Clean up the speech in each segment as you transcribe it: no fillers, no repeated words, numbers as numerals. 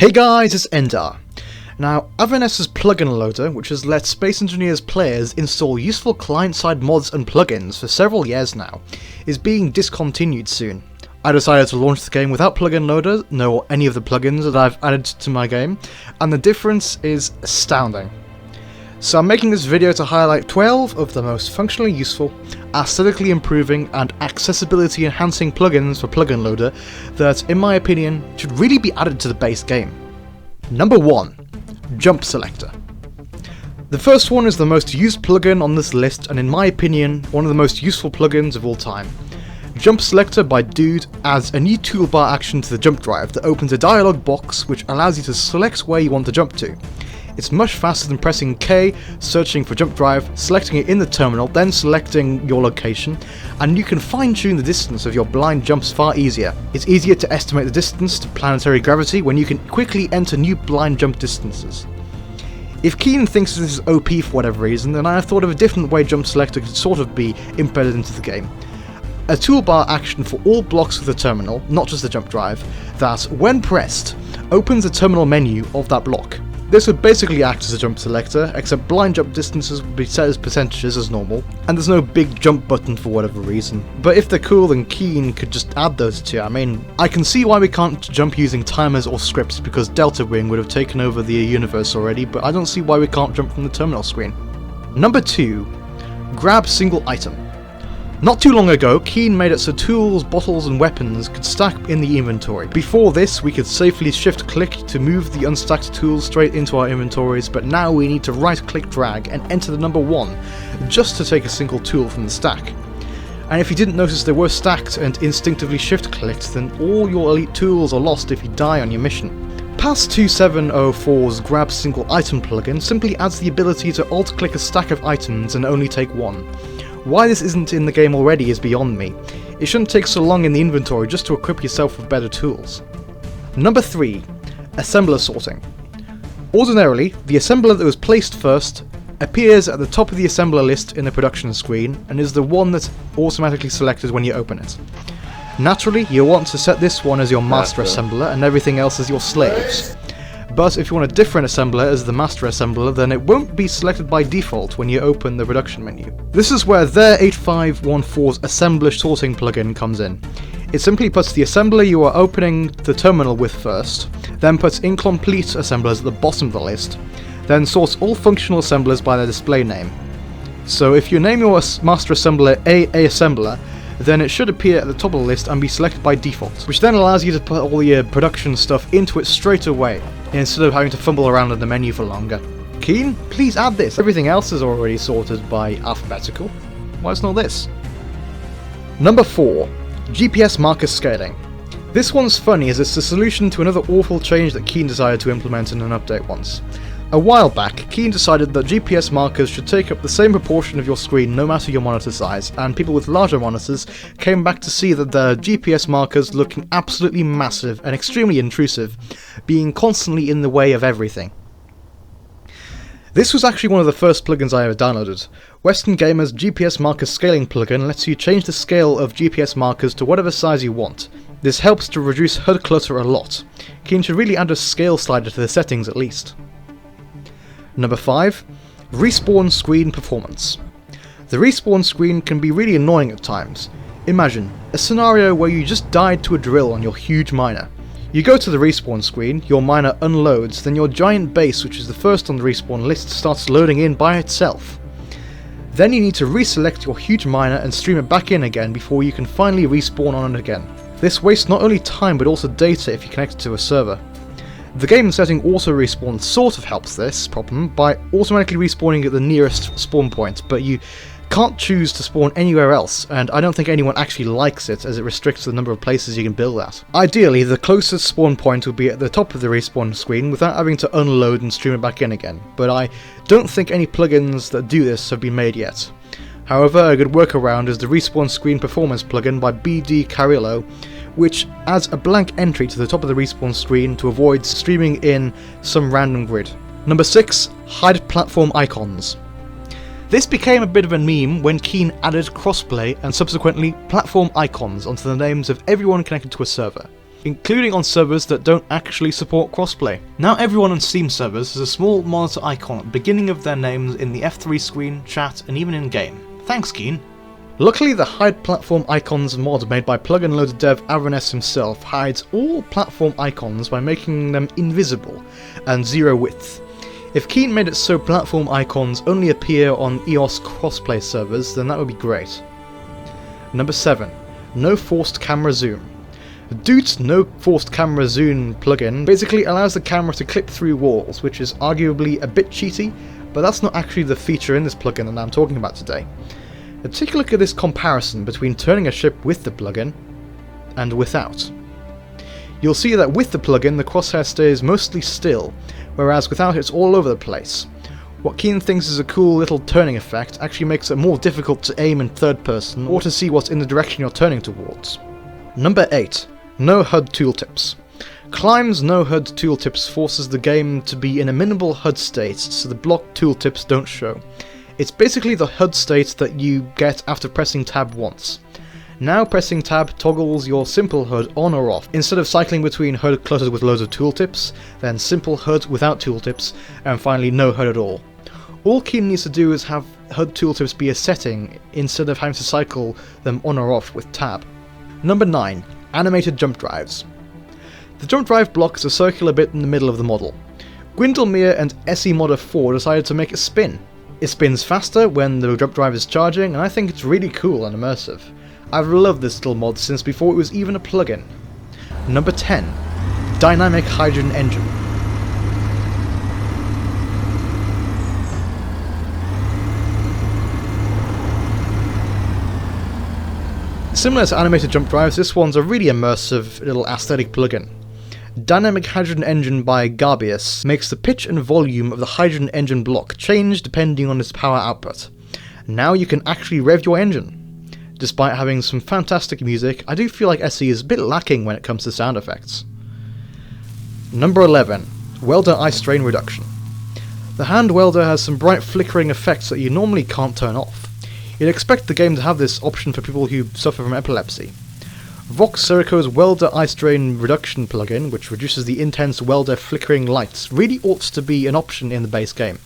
Hey guys, it's Endar. Now, Averness's plugin loader, which has let Space Engineers players install useful client-side mods and plugins for several years now, is being discontinued soon. I decided to launch the game without plugin loader, nor any of the plugins that I've added to my game, and the difference is astounding. So I'm making this video to highlight 12 of the most functionally useful, aesthetically improving, and accessibility enhancing plugins for plugin loader that, in my opinion, should really be added to the base game. Number 1. Jump Selector. The first one is the most used plugin on this list, and in my opinion, one of the most useful plugins of all time. Jump Selector by Dude adds a new toolbar action to the jump drive that opens a dialog box which allows you to select where you want to jump to. It's much faster than pressing K, searching for jump drive, selecting it in the terminal, then selecting your location, and you can fine-tune the distance of your blind jumps far easier. It's easier to estimate the distance to planetary gravity when you can quickly enter new blind jump distances. If Keen thinks this is OP for whatever reason, then I have thought of a different way Jump Selector could sort of be embedded into the game. A toolbar action for all blocks of the terminal, not just the jump drive, that, when pressed, opens the terminal menu of that block. This would basically act as a jump selector, except blind jump distances would be set as percentages as normal, and there's no big jump button for whatever reason. But if they're cool, then Keen could just add those two. I mean, I can see why we can't jump using timers or scripts, because Delta Wing would have taken over the universe already, but I don't see why we can't jump from the terminal screen. Number 2. Grab single item. Not too long ago, Keen made it so tools, bottles and weapons could stack in the inventory. Before this, we could safely shift-click to move the unstacked tools straight into our inventories, but now we need to right-click drag and enter the number 1, just to take a single tool from the stack. And if you didn't notice they were stacked and instinctively shift-clicked, then all your elite tools are lost if you die on your mission. Past 2704's Grab Single Item plugin simply adds the ability to alt-click a stack of items and only take one. Why this isn't in the game already is beyond me. It shouldn't take so long in the inventory just to equip yourself with better tools. Number 3. Assembler Sorting. Ordinarily, the assembler that was placed first appears at the top of the assembler list in the production screen and is the one that's automatically selected when you open it. Naturally, you'll want to set this one as your master assembler and everything else as your slaves. But if you want a different assembler as the master assembler, then it won't be selected by default when you open the production menu. This is where their 8514's assembler sorting plugin comes in. It simply puts the assembler you are opening the terminal with first, then puts incomplete assemblers at the bottom of the list, then sorts all functional assemblers by their display name. So if you name your master assembler A assembler, then it should appear at the top of the list and be selected by default, which then allows you to put all your production stuff into it straight away, instead of having to fumble around in the menu for longer. Keen, please add this. Everything else is already sorted by alphabetical. Why is not this? Number 4. GPS marker scaling. This one's funny as it's the solution to another awful change that Keen decided to implement in an update once. A while back, Keen decided that GPS markers should take up the same proportion of your screen no matter your monitor size, and people with larger monitors came back to see that their GPS markers looking absolutely massive and extremely intrusive, being constantly in the way of everything. This was actually one of the first plugins I ever downloaded. Western Gamer's GPS marker scaling plugin lets you change the scale of GPS markers to whatever size you want. This helps to reduce HUD clutter a lot. Keen should really add a scale slider to the settings at least. Number 5. Respawn Screen Performance. The respawn screen can be really annoying at times. Imagine a scenario where you just died to a drill on your huge miner. You go to the respawn screen, your miner unloads, then your giant base, which is the first on the respawn list, starts loading in by itself. Then you need to reselect your huge miner and stream it back in again before you can finally respawn on it again. This wastes not only time but also data if you connect it to a server. The game setting auto respawn sort of helps this problem by automatically respawning at the nearest spawn point, but you can't choose to spawn anywhere else, and I don't think anyone actually likes it as it restricts the number of places you can build at. Ideally, the closest spawn point would be at the top of the respawn screen without having to unload and stream it back in again, but I don't think any plugins that do this have been made yet. However, a good workaround is the Respawn Screen Performance plugin by BD Carillo, which adds a blank entry to the top of the respawn screen to avoid streaming in some random grid. Number 6. Hide platform icons. This became a bit of a meme when Keen added crossplay and subsequently platform icons onto the names of everyone connected to a server. including on servers that don't actually support crossplay. Now everyone on Steam servers has a small monitor icon at the beginning of their names in the F3 screen, chat, and even in-game. Thanks, Keen. Luckily, the Hide Platform Icons mod made by plugin loader dev Averness himself hides all platform icons by making them invisible and zero width. If Keen made it so platform icons only appear on EOS crossplay servers, then that would be great. Number 7. No Forced Camera Zoom. Doot's No Forced Camera Zoom plugin basically allows the camera to clip through walls, which is arguably a bit cheaty, but that's not actually the feature in this plugin that I'm talking about today. Take a look at this comparison between turning a ship with the plugin and without. You'll see that with the plugin the crosshair stays mostly still, whereas without it's all over the place. What Keen thinks is a cool little turning effect actually makes it more difficult to aim in third person or to see what's in the direction you're turning towards. Number 8. No HUD tooltips. Climb's no HUD tooltips forces the game to be in a minimal HUD state so the blocked tooltips don't show. It's basically the HUD state that you get after pressing tab once. Now pressing tab toggles your simple HUD on or off, instead of cycling between HUD cluttered with loads of tooltips, then simple HUD without tooltips, and finally no HUD at all. All Keen needs to do is have HUD tooltips be a setting, instead of having to cycle them on or off with tab. Number 9. Animated jump drives. The jump drive block is a circular bit in the middle of the model. Gwindlemere and SE Modder 4 decided to make it spin. It spins faster when the jump drive is charging, and I think it's really cool and immersive. I've loved this little mod since before it was even a plugin. Number 10. Dynamic Hydrogen Engine. Similar to animated jump drives, this one's a really immersive little aesthetic plugin. Dynamic Hydrogen Engine by Garbius makes the pitch and volume of the hydrogen engine block change depending on its power output. Now you can actually rev your engine. Despite having some fantastic music, I do feel like SE is a bit lacking when it comes to sound effects. Number 11. Welder Ice Strain Reduction. The hand welder has some bright flickering effects that you normally can't turn off. You'd expect the game to have this option for people who suffer from epilepsy. Vox Serico's Welder Ice Drain Reduction plugin, which reduces the intense welder flickering lights, really ought to be an option in the base game.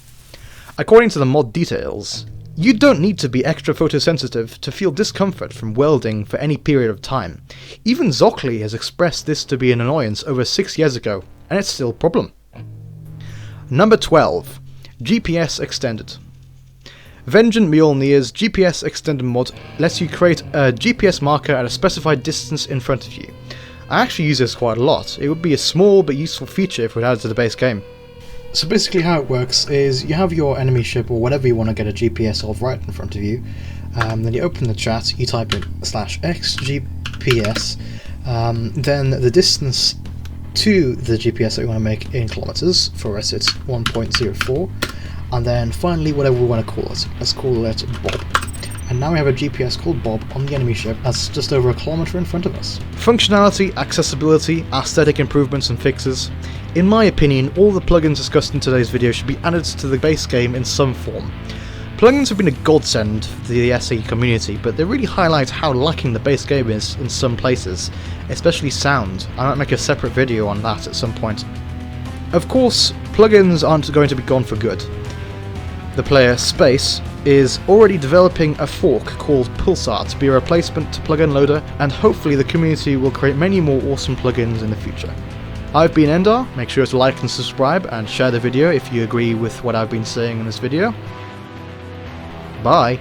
According to the mod details, you don't need to be extra photosensitive to feel discomfort from welding for any period of time. Even Zocli has expressed this to be an annoyance over 6 years ago, and it's still a problem. Number 12. GPS Extended. Vengeant Mjolnir's GPS Extended mod lets you create a GPS marker at a specified distance in front of you. I actually use this quite a lot. It would be a small but useful feature if we added to the base game. So basically how it works is you have your enemy ship or whatever you want to get a GPS of right in front of you. Then you open the chat, you type in /xgps, then the distance to the GPS that you want to make in kilometers. For us it's 1.04. And then finally whatever we want to call it. Let's call it Bob. And now we have a GPS called Bob on the enemy ship that's just over a kilometer in front of us. Functionality, accessibility, aesthetic improvements and fixes. In my opinion, all the plugins discussed in today's video should be added to the base game in some form. Plugins have been a godsend to the SE community, but they really highlight how lacking the base game is in some places, especially sound. I might make a separate video on that at some point. Of course, plugins aren't going to be gone for good. The player, Space, is already developing a fork called Pulsar to be a replacement to Plugin Loader, and hopefully the community will create many more awesome plugins in the future. I've been Endar, make sure to like and subscribe and share the video if you agree with what I've been saying in this video. Bye!